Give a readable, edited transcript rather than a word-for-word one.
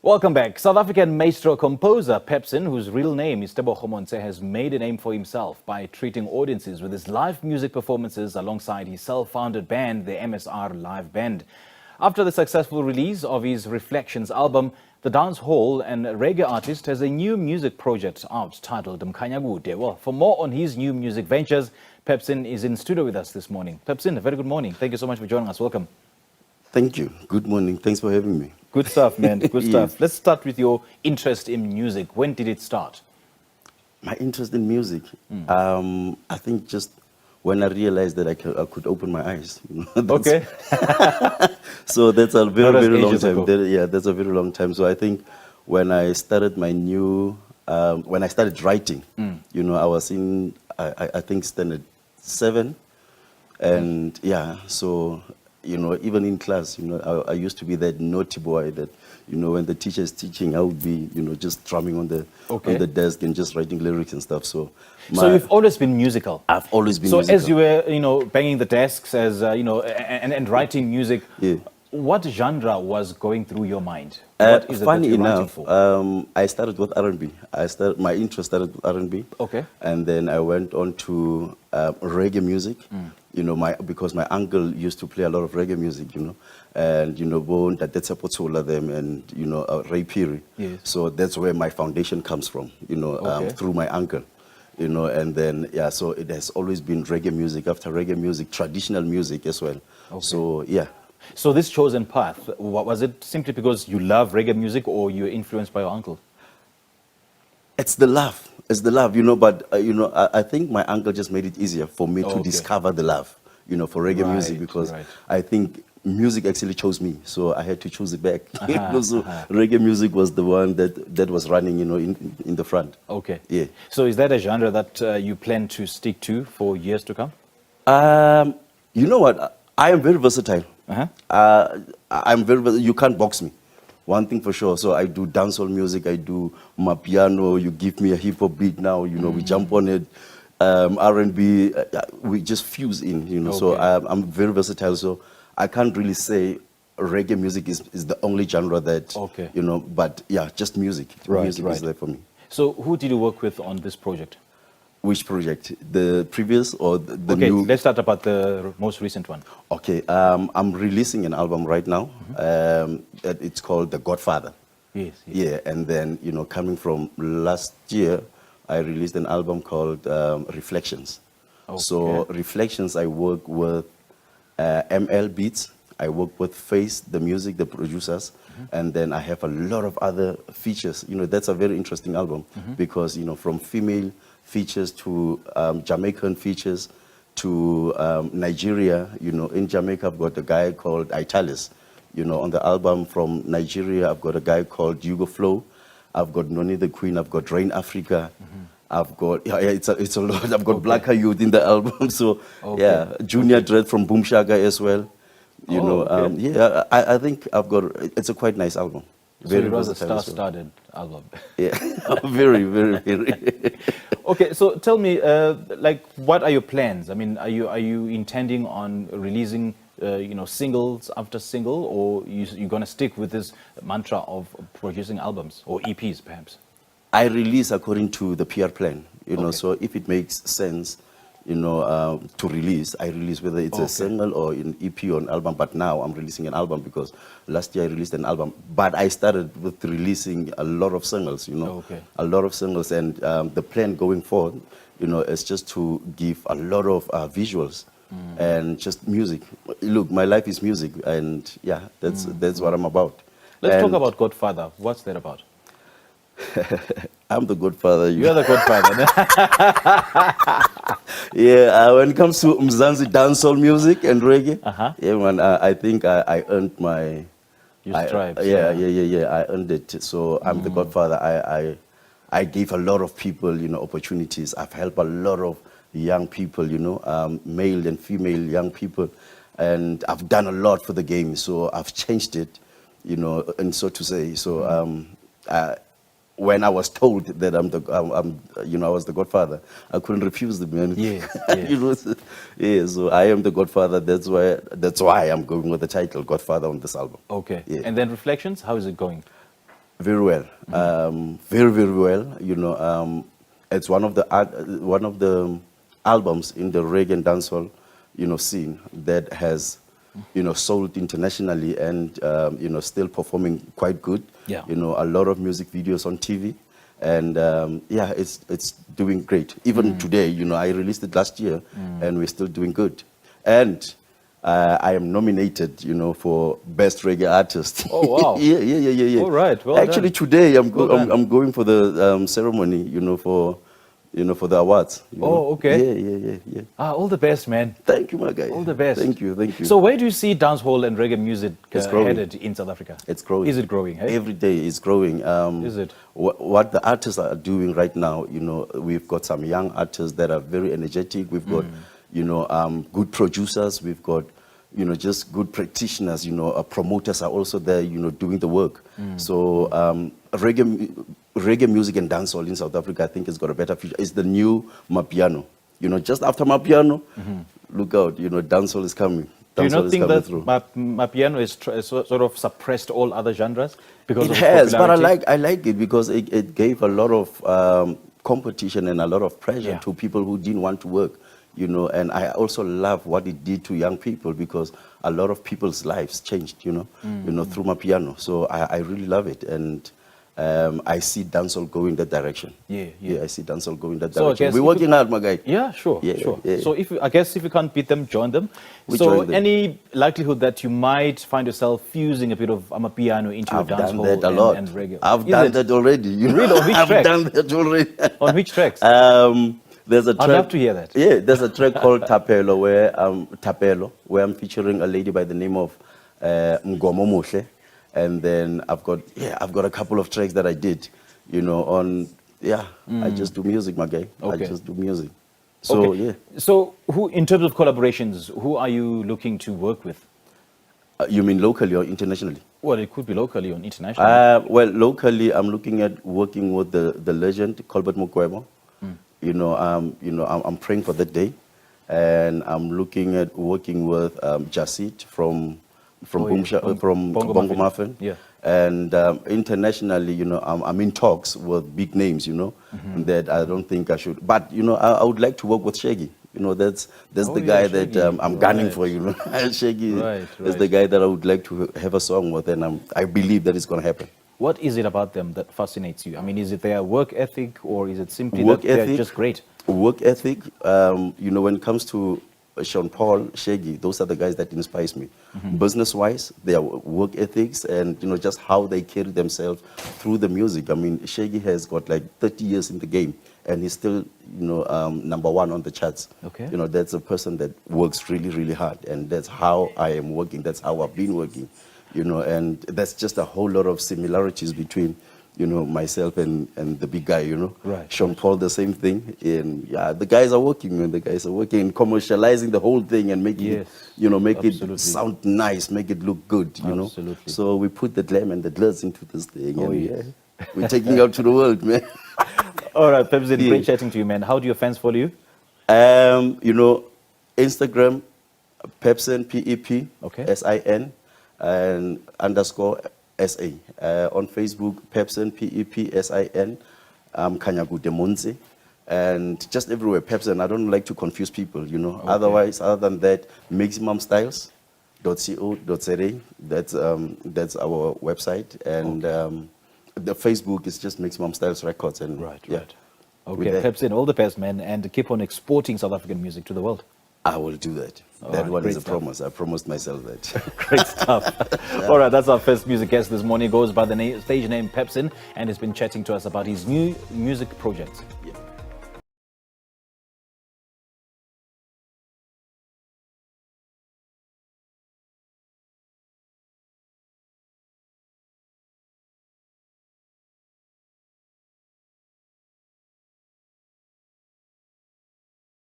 Welcome back. South African maestro composer PEPSIN, whose real name is Tebogo Montse, has made a name for himself by treating audiences with his live music performances alongside his self-founded band, the MSR Live Band. After the successful release of his Reflections album, the dancehall and reggae artist has a new music project out titled Mkhanya Kude. Well, for more on his new music ventures, PEPSIN is in studio with us this morning. PEPSIN, a very good morning. Thank you so much for joining us. Welcome. Thank you. Good morning. Thanks for having me. Good stuff, man. Good Yes. stuff. Let's start with your interest in music. When did it start? My interest in music, I think just when I realized that I could open my eyes. Okay. So that's a very, That was very long ages time. ago. Yeah, that's a very long time. So I think when I started my new, when I started writing, I was in, I think, standard 7. And yeah, so, even in class, I used to be that naughty boy that, when the teacher is teaching, I would be, just drumming on the desk and just writing lyrics and stuff. So you've always been musical. I've always been So musical. as you were, banging the desks, as and writing music, Yeah. what genre was going through your mind? What is it that Funny you're writing enough, for? I started with R&B. My interest started with R&B. Okay. And then I went on to reggae music. Because my uncle used to play a lot of reggae music, and Bon Tatetsa Potsola them and Ray Piri. Yes. So that's where my foundation comes from, through my uncle. And then so it has always been reggae music. After reggae music, traditional music as well. Okay. So yeah. So this chosen path, was it simply because you love reggae music or you were influenced by your uncle? It's the love. It's the love, but, I think my uncle just made it easier for me to discover the love, for reggae music, because I think music actually chose me, so I had to choose it back. So reggae music was the one that was running, in the front. Okay. Yeah. So is that a genre that you plan to stick to for years to come? You know what? I am very versatile. I'm very, you can't box me. One thing for sure. So I do dancehall music, I do my piano, you give me a hip hop beat now, we jump on it. R&B, we just fuse in, so I'm very versatile. So I can't really say reggae music is the only genre that, but yeah, just music. Music is there for me. So who did you work with on this project? Which project? The previous or the new? Okay, let's start about the most recent one. Okay, I'm releasing an album right now. It's called The Godfather. Yes. Yeah, and then, coming from last year, I released an album called Reflections. Okay. So Reflections, I work with ML Beats. I work with Face, the music, the producers. And then I have a lot of other features. That's a very interesting album because, from female features to Jamaican features to Nigeria. In Jamaica, I've got a guy called Italis. On the album from Nigeria, I've got a guy called Hugo Flow. I've got Noni the Queen. I've got Rain Africa. I've got, it's a lot. I've got Blacker Youth in the album. So, Junior Dread from Boom Shaka as well. I think I've got, it's a quite nice album. So it was a star-studded album. Yeah, very, very, very. Okay, so tell me, what are your plans? I mean, are you intending on releasing, singles after single, or you're going to stick with this mantra of producing albums or EPs, perhaps? I release according to the PR plan, so if it makes sense, to release, I release whether it's a single or an EP or an album. But now I'm releasing an album because last year I released an album. But I started with releasing a lot of singles, a lot of singles. And the plan going forward, is just to give a lot of visuals and just music. Look, my life is music, and yeah, that's what I'm about. Let's talk about Godfather. What's that about? I'm the Godfather. You're the Godfather. Yeah, when it comes to Mzansi dancehall music and reggae, yeah, man, I think I earned my... Your stripes. Yeah, I earned it. So I'm the Godfather. I gave a lot of people, opportunities. I've helped a lot of young people, male and female young people. And I've done a lot for the game. So I've changed it, and so to say. So when I was told that I was the Godfather, I couldn't refuse the man. Yeah. So I am the Godfather. That's why I'm going with the title Godfather on this album. Okay. Yeah. And then Reflections, how is it going? Very well, very very well. You know, it's one of the albums in the reggae and dancehall, you know, scene that has, you know, sold internationally and you know, still performing quite good. Yeah. You know, a lot of music videos on TV, and yeah, it's doing great. Even today, you know, I released it last year, and we're still doing good. And I am nominated, you know, for Best Reggae Artist. Oh, wow. yeah. All right, well Actually, done. today I'm done. I'm going for the ceremony, you know, for the awards. You know. Oh, okay. Yeah. All the best, man. Thank you, my guy. All the best. Thank you. So where do you see dancehall and reggae music It's growing. headed in South Africa? It's growing. Is it growing? Hey? Every day it's growing. Is it? What the artists are doing right now, you know, we've got some young artists that are very energetic. We've got, you know, good producers. We've got, you know, just good practitioners. You know, promoters are also there, you know, doing the work. So reggae music and dancehall in South Africa, I think, has got a better future. It's the new Mapiano. You know, just after Mapiano, look out. You know, dancehall is coming. Do you Dancehall not is think coming that through. Mapiano is sort of suppressed all other genres because It of has, but popularity? I like it because it gave a lot of competition and a lot of pressure Yeah. to people who didn't want to work, you know. And I also love what it did to young people because a lot of people's lives changed, you know, through my piano. So I really love it, and I see dancehall going that direction. Yeah. I see dancehall going that So I direction. guess We're if working hard, my guy. Yeah, sure. Yeah. So I guess if you can't beat them, join them. We So join them. any likelihood that you might find yourself fusing a bit of Amapiano into your I've done dancehall that a lot. and reggae? I've Is done it? that already. You know? Really? On which I've track? done that already. On which tracks? There's a track. I'd love to hear that. Yeah, there's a track called Tapelo where I'm featuring a lady by the name of Mgomo Moshe, and then I've got a couple of tracks that I did, you know, on I just do music, my guy. Okay. I just do music. So Okay. yeah. So who, in terms of collaborations, who are you looking to work with? You mean locally or internationally? Well, it could be locally or internationally. Well, locally, I'm looking at working with the legend Colbert Mukwebo. You know, I'm praying for that day, and I'm looking at working with Jasit from Bongo Muffin. Yeah. And internationally, you know, I'm in talks with big names, you know, that I don't think I should. But you know, I would like to work with Shaggy. You know, that's the guy that Shaggy. I'm gunning Right. for. You know, Shaggy Right. is the guy that I would like to have a song with, and I believe that it's going to happen. What is it about them that fascinates you? I mean, is it their work ethic, or is it simply Work that they're ethic. just great? Work ethic, you know, when it comes to Sean Paul, Shaggy, those are the guys that inspires me. Business-wise, their work ethics and, you know, just how they carry themselves through the music. I mean, Shaggy has got like 30 years in the game, and he's still, you know, #1 on the charts. Okay. You know, that's a person that works really, really hard, and that's how I am working. That's how I've been working, you know, and that's just a whole lot of similarities between, you know, myself and the big guy, you know. Right. Sean Paul, the same thing. And yeah, the guys are working, man. The guys are working in commercializing the whole thing and making it, you know, make Absolutely. it sound nice, make it look good, you know. Absolutely. So we put the glam and the glitz into this thing. Oh, and yes. we're taking it out to the world, man. All right, PEPSIN, Yeah. great chatting to you, man. How do your fans follow you? You know, Instagram, PEPSIN, PEP, Okay. SIN, and _SA. On Facebook, PEPSIN, PEP, SIN, Kanyagu Demonze. And just everywhere, PEPSIN. I don't like to confuse people, you know. Okay. Otherwise, other than that, maximumstyles.co.za. That's our website. And the Facebook is just Maximum Styles Records. And Right. yeah. Okay, With that. PEPSIN, all the best, man, and keep on exporting South African music to the world. I will do that. All That right, one great is a stuff. promise. I promised myself that. Great stuff. All right, that's our first music guest this morning. Goes by the stage name PEPSIN, and has been chatting to us about his new music projects. Yeah.